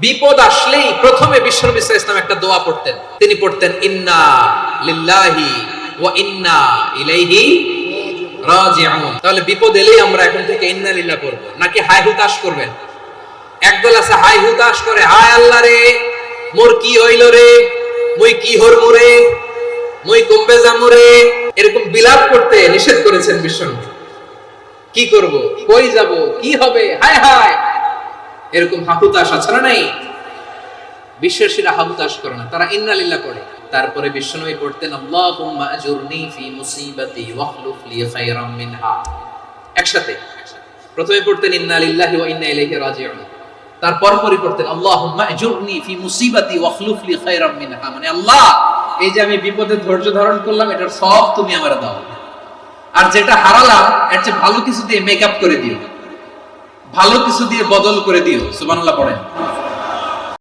বিপদ আসলেই প্রথমে বিশ্বনবী সাল্লাল্লাহু আলাইহি ওয়াসাল্লাম একটা দোয়া পড়তেন। তিনি পড়তেন ইন্না লিল্লাহি ওয়া ইন্না ইলাইহি রাজিউন। তাহলে বিপদ এলেই আমরা এখন থেকে ইন্না লিল্লাহ পড়ব, নাকি হায় হুতাশ করবেন? একদল আছে হায় হুতাশ করে, হায় আল্লাহ রে মোর কি হইল রে, মুই কি হরমু রে, মুই কমবে যামু রে, এরকম বিলাপ করতে নিষেধ করেছেন বিশ্বনবী। কি করব, কই যাব, কি হবে, হায় হায়, এরকম হাহুতাশ আছে না নাই? বিশ্বাসীরা হাহুতাশ করে না, তারা ইন্না লিল্লাহ পড়ে। তারপরে বিশ্বনবী পড়তেন আল্লাহুম্মা আজুরনি ফি মুসিবাতি ওয়াখলুফ লি খায়রাম মিনহা। একসাথে প্রথমে পড়তেন ইন্না লিল্লাহি ওয়া ইন্না ইলাইহি রাজিউন, তারপর পড়তেন আল্লাহুম্মা আজুরনি ফি মুসিবাতি ওয়াখলুফ লি খায়রাম মিনহা, মানে আল্লাহ এই যে আমি বিপদে ধৈর্য ধারণ করলাম এটার সব তুমি আমারে দাও, আর যেটা হারালাম এর চেয়ে ভালো কিছু দিয়ে মেকআপ করে দিও, ভালো কিছু দিয়ে বদল করে দিও। সুবহানাল্লাহ পড়েন।